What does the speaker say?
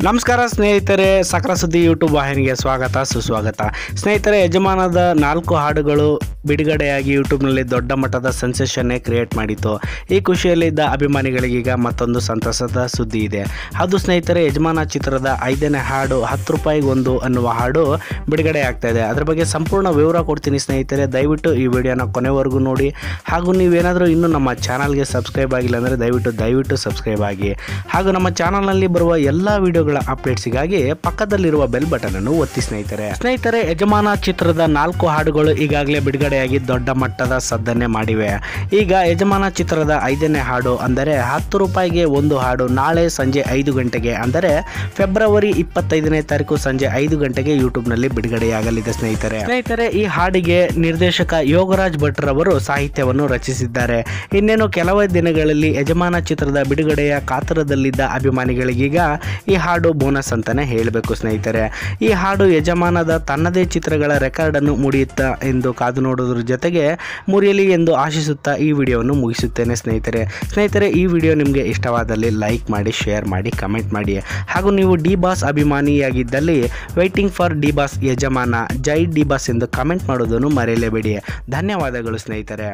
ನಮಸ್ಕಾರ ಸ್ನೇಹಿತರೆ, ಸಕಲ ಸುದ್ದಿ ಯೂಟ್ಯೂಬ್ ವಾಹಿನಿಗೆ ಸ್ವಾಗತ ಸುಸ್ವಾಗತ. ಸ್ನೇಹಿತರೆ, ಯಜಮಾನದ 4 ಹಾಡುಗಳು ಬಿಡುಗಡೆಯಾಗಿ ಯೂಟ್ಯೂಬ್ನಲ್ಲಿ ದೊಡ್ಡ ಮಟ್ಟದ ಸೆನ್ಸೇಷನ್ನೇ ಕ್ರಿಯೇಟ್ ಮಾಡಿತ್ತು. ಈ ಖುಷಿಯಲ್ಲಿದ್ದ ಅಭಿಮಾನಿಗಳಿಗೀಗ ಮತ್ತೊಂದು ಸಂತಸದ ಸುದ್ದಿ ಇದೆ. ಅದು ಸ್ನೇಹಿತರೆ, ಯಜಮಾನ ಚಿತ್ರದ 5ನೇ ಹಾಡು 10 ರೂಪಾಯಿಗೆ ಒಂದು ಅನ್ನುವ ಹಾಡು ಬಿಡುಗಡೆ ಆಗ್ತಾ ಇದೆ. ಅದರ ಬಗ್ಗೆ ಸಂಪೂರ್ಣ ವಿವರ ಕೊಡ್ತೀನಿ ಸ್ನೇಹಿತರೆ. ದಯವಿಟ್ಟು ಈ ವಿಡಿಯೋನ ಕೊನೆವರೆಗೂ ನೋಡಿ. ಹಾಗೂ ನೀವೇನಾದರೂ ಇನ್ನೂ ನಮ್ಮ ಚಾನಲ್ಗೆ ಸಬ್ಸ್ಕ್ರೈಬ್ ಆಗಿಲ್ಲ ಅಂದರೆ ದಯವಿಟ್ಟು ಸಬ್ಸ್ಕ್ರೈಬ್ ಆಗಿ. ಹಾಗೂ ನಮ್ಮ ಚಾನಲ್ನಲ್ಲಿ ಬರುವ ಎಲ್ಲ ವಿಡಿಯೋಗಳ ಅಪ್ಡೇಟ್ಸ್ಗಾಗಿ ಪಕ್ಕದಲ್ಲಿರುವ ಬೆಲ್ ಬಟನ್ ಅನ್ನು ಒತ್ತಿ ಸ್ನೇಹಿತರೆ. ಯಜಮಾನ ಚಿತ್ರದ 4 ಹಾಡುಗಳು ಈಗಾಗಲೇ ಬಿಡುಗಡೆಯಾಗಿ ದೊಡ್ಡ ಮಟ್ಟದ ಸದ್ದನ್ನೇ ಮಾಡಿವೆ. ಈಗ ಯಜಮಾನ ಚಿತ್ರದ 5ನೇ ಹಾಡು ಅಂದರೆ 10 ರೂಪಾಯಿಗೆ ಒಂದು ಹಾಡು ನಾಳೆ ಸಂಜೆ 5 ಗಂಟೆಗೆ ಅಂದರೆ ಫೆಬ್ರವರಿ 25ನೇ ತಾರೀಕು ಸಂಜೆ 5 ಗಂಟೆಗೆ ಯೂಟ್ಯೂಬ್ನಲ್ಲಿ ಬಿಡುಗಡೆಯಾಗಲಿದೆ ಸ್ನೇಹಿತರೆ. ಈ ಹಾಡಿಗೆ ನಿರ್ದೇಶಕ ಯೋಗರಾಜ್ ಭಟ್ ರವರು ಸಾಹಿತ್ಯವನ್ನು ರಚಿಸಿದ್ದಾರೆ. ಇನ್ನೇನು ಕೆಲವೇ ದಿನಗಳಲ್ಲಿ ಯಜಮಾನ ಚಿತ್ರದ ಬಿಡುಗಡೆಯ ಕಾತರದಲ್ಲಿದ್ದ ಅಭಿಮಾನಿಗಳಿಗೀಗ ಈ ಹಾಡು ಬೋನಸ್ ಅಂತಾನೆ ಹೇಳಬೇಕು ಸ್ನೇಹಿತರೆ. ಈ ಹಾಡು ಯಜಮಾನದ ತನ್ನದೇ ಚಿತ್ರಗಳ ರೆಕಾರ್ಡ್ ಅನ್ನು ಮುಡಿಯುತ್ತಾ ಎಂದು ಕಾದು ನೋಡುವುದರ ಜೊತೆಗೆ ಮುರಿಯಲಿ ಎಂದು ಆಶಿಸುತ್ತಾ ಈ ವಿಡಿಯೋವನ್ನು ಮುಗಿಸುತ್ತೇನೆ ಸ್ನೇಹಿತರೆ. ಈ ವಿಡಿಯೋ ನಿಮಗೆ ಇಷ್ಟವಾದಲ್ಲಿ ಲೈಕ್ ಮಾಡಿ, ಶೇರ್ ಮಾಡಿ, ಕಮೆಂಟ್ ಮಾಡಿ. ಹಾಗೂ ನೀವು ಡಿ ಬಾಸ್ ಅಭಿಮಾನಿಯಾಗಿದ್ದಲ್ಲಿ waiting for D Boss Yajamana, ಜೈ ಡಿ ಬಾಸ್ ಎಂದು ಕಮೆಂಟ್ ಮಾಡೋದನ್ನು ಮರೆಯಲೇಬೇಡಿ. ಧನ್ಯವಾದಗಳು ಸ್ನೇಹಿತರೆ.